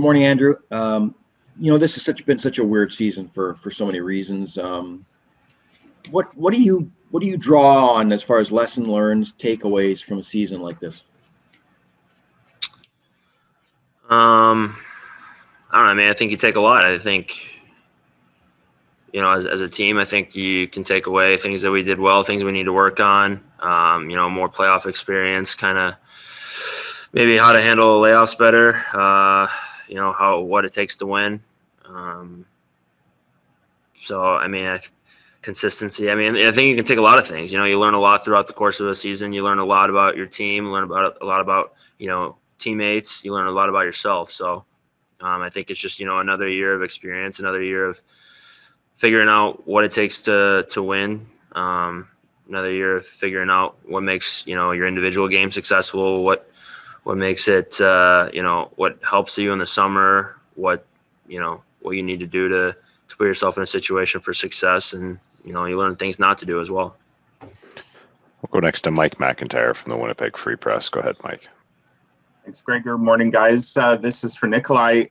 morning, Andrew. This has been such a weird season for so many reasons. What do you draw on as far as lesson learned, takeaways from a season like this? I don't know. I mean, I think you take a lot. I think, as a team, I think you can take away things that we did well, things we need to work on. More playoff experience, kind of maybe how to handle layoffs better. What it takes to win. Consistency. I mean, I think you can take a lot of things. You learn a lot throughout the course of a season. You learn a lot about your team. You learn a lot about teammates. You learn a lot about yourself. So I think it's just another year of experience, another year of figuring out what it takes to win. Another year of figuring out what makes your individual game successful. What makes it what helps you in the summer. What you need to do to put yourself in a situation for success, and you learn things not to do as well. We'll go next to Mike McIntyre from the Winnipeg Free Press. Go ahead, Mike. Thanks, Greg. Good morning, guys. This is for Nikolai.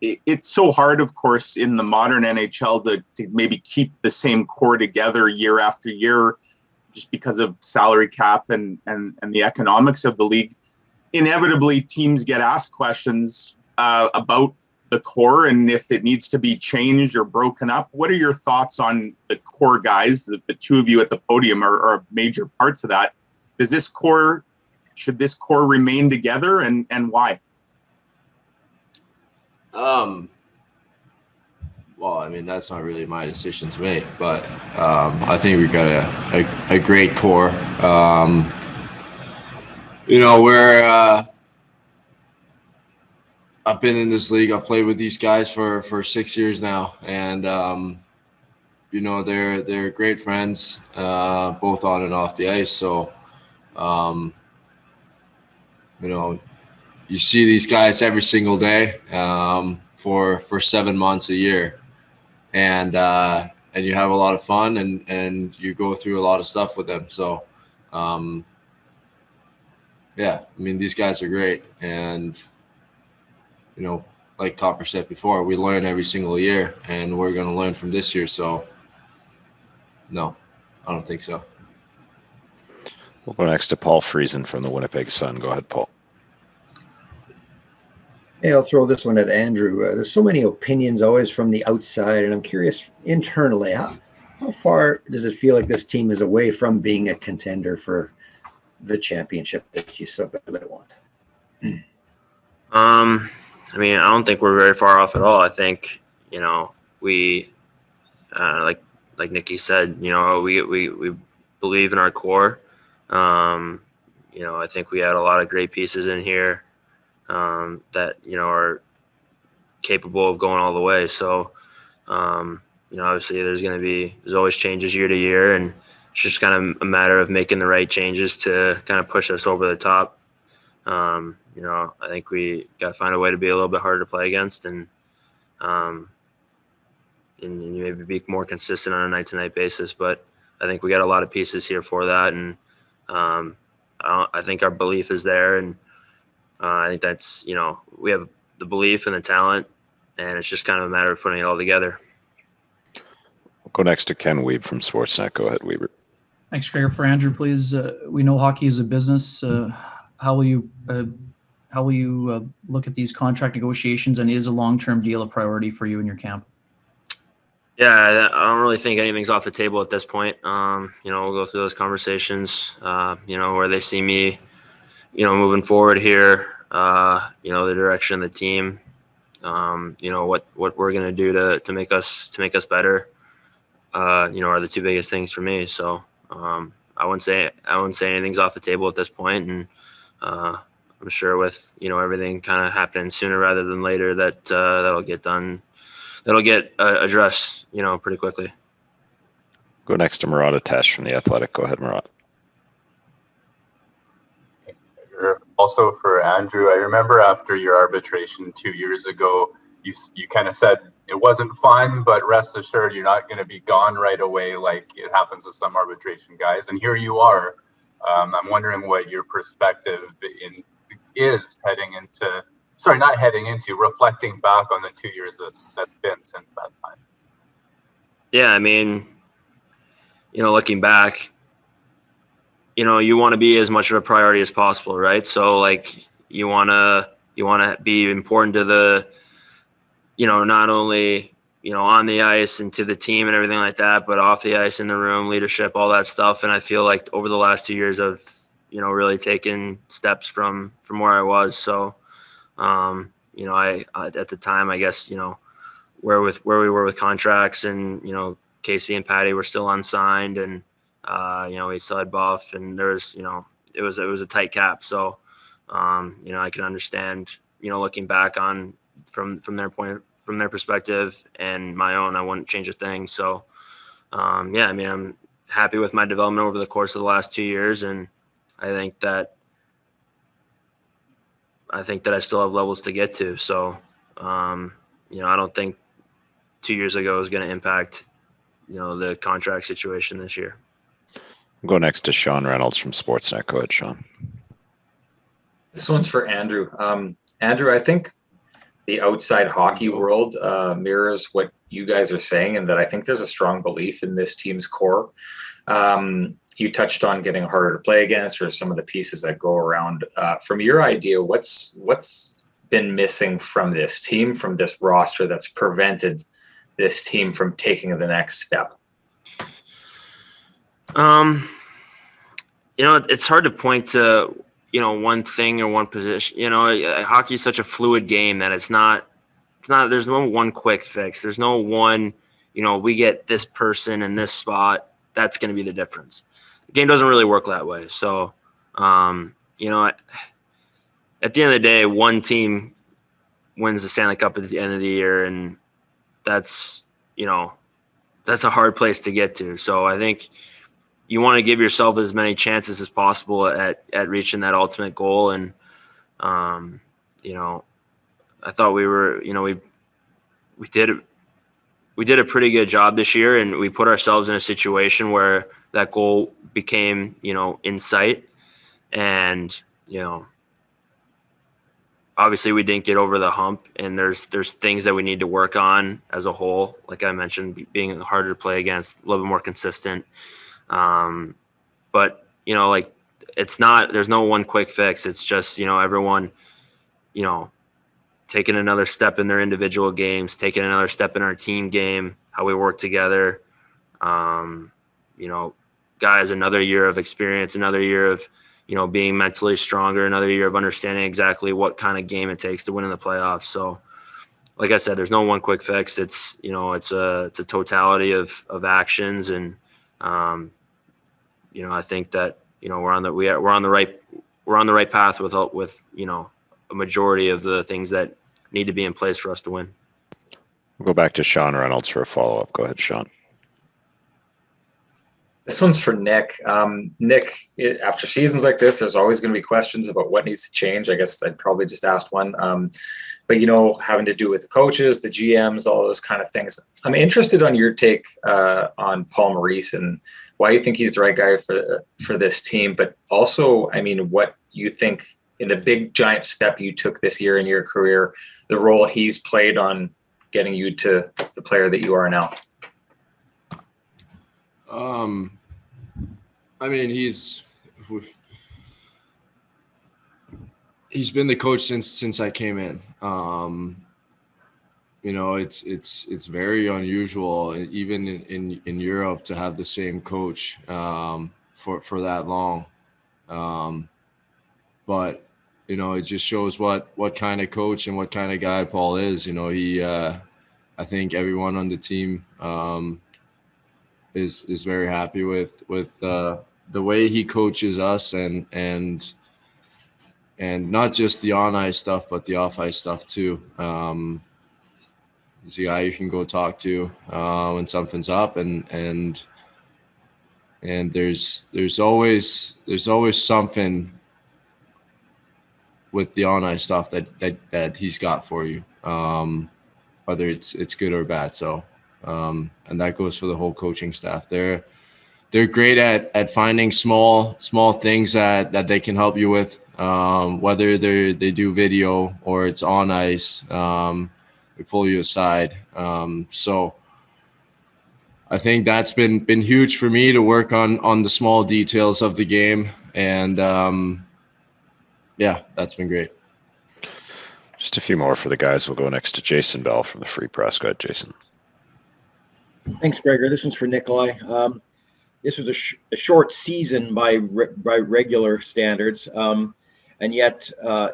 It's so hard, of course, in the modern NHL to maybe keep the same core together year after year, just because of salary cap and the economics of the league. Inevitably, teams get asked questions about the core and if it needs to be changed or broken up. What are your thoughts on the core guys? The two of you at the podium are major parts of that. Should this core remain together, and why? Well, I mean, that's not really my decision to make, but I think we've got a great core. I've been in this league. I've played with these guys for 6 years now, and they're great friends, both on and off the ice. So, you see these guys every single day for 7 months a year, and you have a lot of fun, and you go through a lot of stuff with them. So, I mean, these guys are great, and like Copper said before, we learn every single year, and we're going to learn from this year. So, no, I don't think so. We'll go next to Paul Friesen from the Winnipeg Sun. Go ahead, Paul. Hey, I'll throw this one at Andrew. There's so many opinions always from the outside, and I'm curious internally, how far does it feel like this team is away from being a contender for the championship that you so badly want? I mean, I don't think we're very far off at all. I think, we, like Nikki said, we believe in our core. I think we had a lot of great pieces in here that, are capable of going all the way. So, obviously there's always changes year to year, and it's just kind of a matter of making the right changes to kind of push us over the top. I think we got to find a way to be a little bit harder to play against, and maybe be more consistent on a night-to-night basis. But I think we got a lot of pieces here for that, and I think our belief is there, and I think that's we have the belief and the talent, and it's just kind of a matter of putting it all together. We'll go next to Ken Wiebe from Sportsnet. Go ahead, Weber. Thanks, Greg. For Andrew, please. We know hockey is a business. How will you look at these contract negotiations, and is a long-term deal a priority for you and your camp? Yeah, I don't really think anything's off the table at this point. We'll go through those conversations, where they see me, moving forward here, the direction of the team, what we're going to do to make us better, are the two biggest things for me. So I wouldn't say anything's off the table at this point. And I'm sure with, everything kind of happening sooner rather than later that that'll get done. That'll get addressed, pretty quickly. Go next to Murat Atesh from The Athletic. Go ahead, Murat. Also for Andrew, I remember after your arbitration 2 years ago, you kind of said it wasn't fun, but rest assured you're not going to be gone right away like it happens with some arbitration guys. And here you are. I'm wondering what your perspective is heading into sorry, not heading into, reflecting back on the 2 years that's been since that time? Yeah, I mean, looking back, you want to be as much of a priority as possible, right? So like you want to be important to the, not only, on the ice and to the team and everything like that, but off the ice, in the room, leadership, all that stuff. And I feel like over the last 2 years I've, really taken steps from where I was. So, I at the time, I guess, where we were with contracts, and, Casey and Patty were still unsigned, and, we still had Buff, and there was, it was a tight cap. So, I can understand, looking back on from their perspective and my own, I wouldn't change a thing. So, yeah, I mean, I'm happy with my development over the course of the last 2 years. And I think that I still have levels to get to. So, I don't think 2 years ago is going to impact, the contract situation this year. We'll go next to Sean Reynolds from Sportsnet. Go ahead, Sean. This one's for Andrew. Andrew, I think the outside hockey world mirrors what you guys are saying, and that I think there's a strong belief in this team's core. You touched on getting harder to play against, or some of the pieces that go around. From your idea, what's been missing from this team, from this roster, that's prevented this team from taking the next step? It's hard to point to, one thing or one position. Hockey is such a fluid game that it's not, there's no one quick fix. There's no one, we get this person in this spot, that's going to be the difference. The game doesn't really work that way. So, at the end of the day, one team wins the Stanley Cup at the end of the year, and that's a hard place to get to. So I think you want to give yourself as many chances as possible at reaching that ultimate goal. And, I thought we were, we did a pretty good job this year, and we put ourselves in a situation where that goal became, in sight. And, obviously we didn't get over the hump, and there's things that we need to work on as a whole. Like I mentioned, being harder to play against, a little bit more consistent. But, there's no one quick fix. It's just, everyone, taking another step in their individual games, taking another step in our team game, how we work together. Guys, another year of experience, another year of, being mentally stronger, another year of understanding exactly what kind of game it takes to win in the playoffs. So, like I said, there's no one quick fix. It's, it's a totality of actions. And, I think that, we're on the right path with, a majority of the things that need to be in place for us to win. We'll go back to Sean Reynolds for a follow-up. Go ahead, Sean. This one's for Nick. Nick, after seasons like this, there's always going to be questions about what needs to change. I guess I'd probably just asked one. But, having to do with the coaches, the GMs, all those kind of things. I'm interested on your take on Paul Maurice and why you think he's the right guy for this team. But also, what you think in the big, giant step you took this year in your career, the role he's played on getting you to the player that you are now. He's been the coach since I came in. It's very unusual, even in Europe, to have the same coach for that long. But it just shows what kind of coach and what kind of guy Paul is. I think everyone on the team is very happy with the way he coaches us, and not just the on ice stuff, but the off ice stuff too. He's a guy you can go talk to when something's up, and there's always something with the on ice stuff that he's got for you, whether it's good or bad. So. And that goes for the whole coaching staff. They're great at finding small things that they can help you with. whether they do video or it's on ice. They pull you aside. So I think that's been huge for me to work on the small details of the game, and yeah, that's been great. Just a few more for the guys. We'll go next to Jason Bell from the Free Press. Go ahead, Jason. Thanks, Gregor. This one's for Nikolai. This was a short season by regular standards, and yet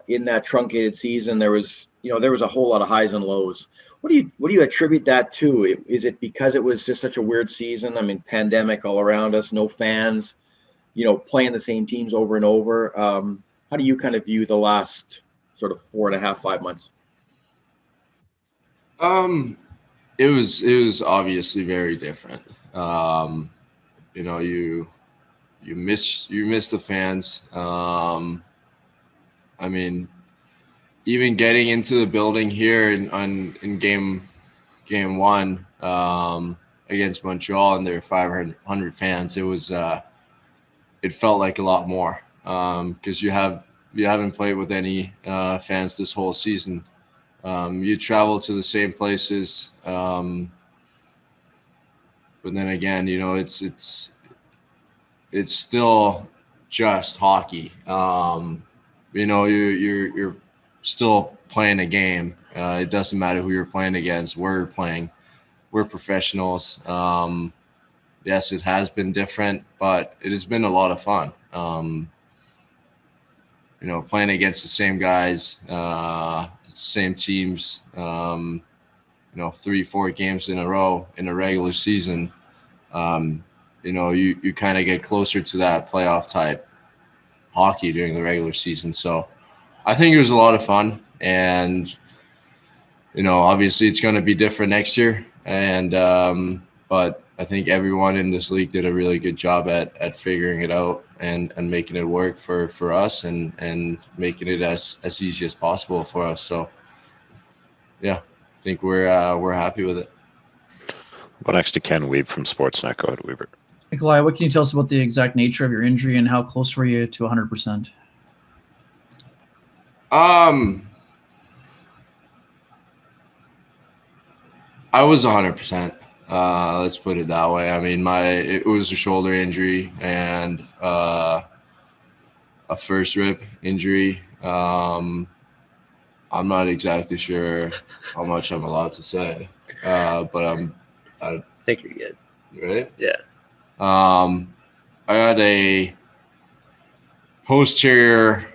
in that truncated season, there was a whole lot of highs and lows. What do you attribute that to? Is it because it was just such a weird season? I mean, pandemic all around us, no fans, playing the same teams over and over. How do you kind of view the last sort of 4.5, 5 months? It was obviously very different. You miss the fans. I mean, even getting into the building here in game one against Montreal, and there were 500 fans. It felt like a lot more because you haven't played with any fans this whole season. You travel to the same places, but then again, it's still just hockey. You're still playing a game. It doesn't matter who you're playing against. We're professionals. Yes, it has been different, but it has been a lot of fun. Playing against the same guys, same teams, 3-4 games in a row in a regular season. You kind of get closer to that playoff type hockey during the regular season. So I think it was a lot of fun, and obviously it's going to be different next year. And but I think everyone in this league did a really good job at figuring it out and making it work for us and making it as easy as possible for us. So yeah, I think we're happy with it. Go next to Ken Weeb from Sportsnet. Go ahead, Weber. Nikolai, what can you tell us about the exact nature of your injury and how close were you to 100%? I was 100%. Let's put it that way. I mean, it was a shoulder injury and a first rib injury. I'm not exactly sure how much I'm allowed to say, but I think you're good. Right? Yeah. I had a posterior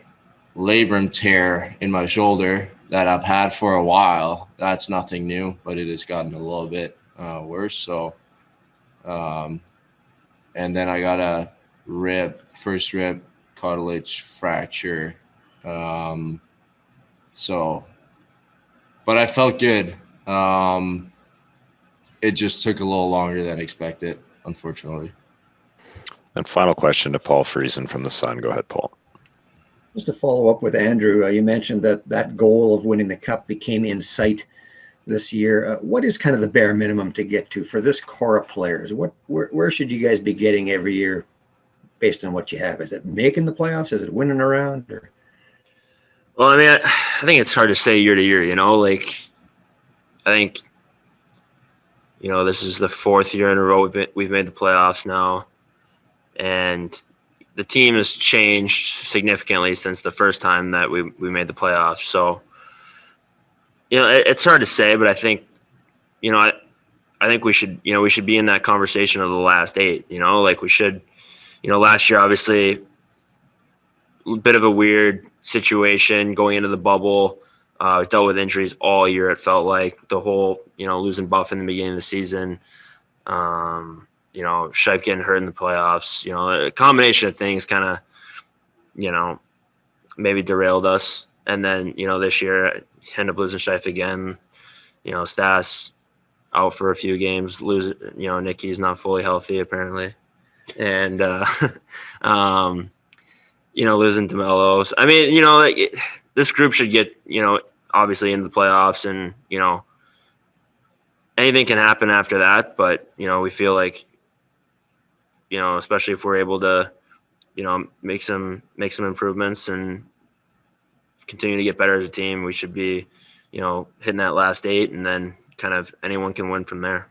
labrum tear in my shoulder that I've had for a while. That's nothing new, but it has gotten a little bit worse. So, and then I got a first rib cartilage fracture. So, but I felt good. It just took a little longer than expected, unfortunately. And final question to Paul Friesen from The Sun. Go ahead, Paul. Just to follow up with Andrew, you mentioned that goal of winning the Cup became in sight this year. What is kind of the bare minimum to get to for this core of players? Where should you guys be getting every year based on what you have? Is it making the playoffs? Is it winning around? Or? Well, I mean, I think it's hard to say year to year, I think, this is the fourth year in a row we've made the playoffs now. And the team has changed significantly since the first time that we made the playoffs. So, it's hard to say, but I think, I think we should be in that conversation of the last 8, we should, last year, obviously a bit of a weird situation going into the bubble, dealt with injuries all year. It felt like the whole, losing Buff in the beginning of the season, Scheif getting hurt in the playoffs, a combination of things kind of, maybe derailed us. And then, this year end up losing Scheif again, Stas out for a few games, Nicky's not fully healthy apparently. And, losing DeMello. I mean, this group should get, obviously into the playoffs and, anything can happen after that. But, we feel like, especially if we're able to, make some improvements and, continue to get better as a team. We should be, hitting that last 8, and then kind of anyone can win from there.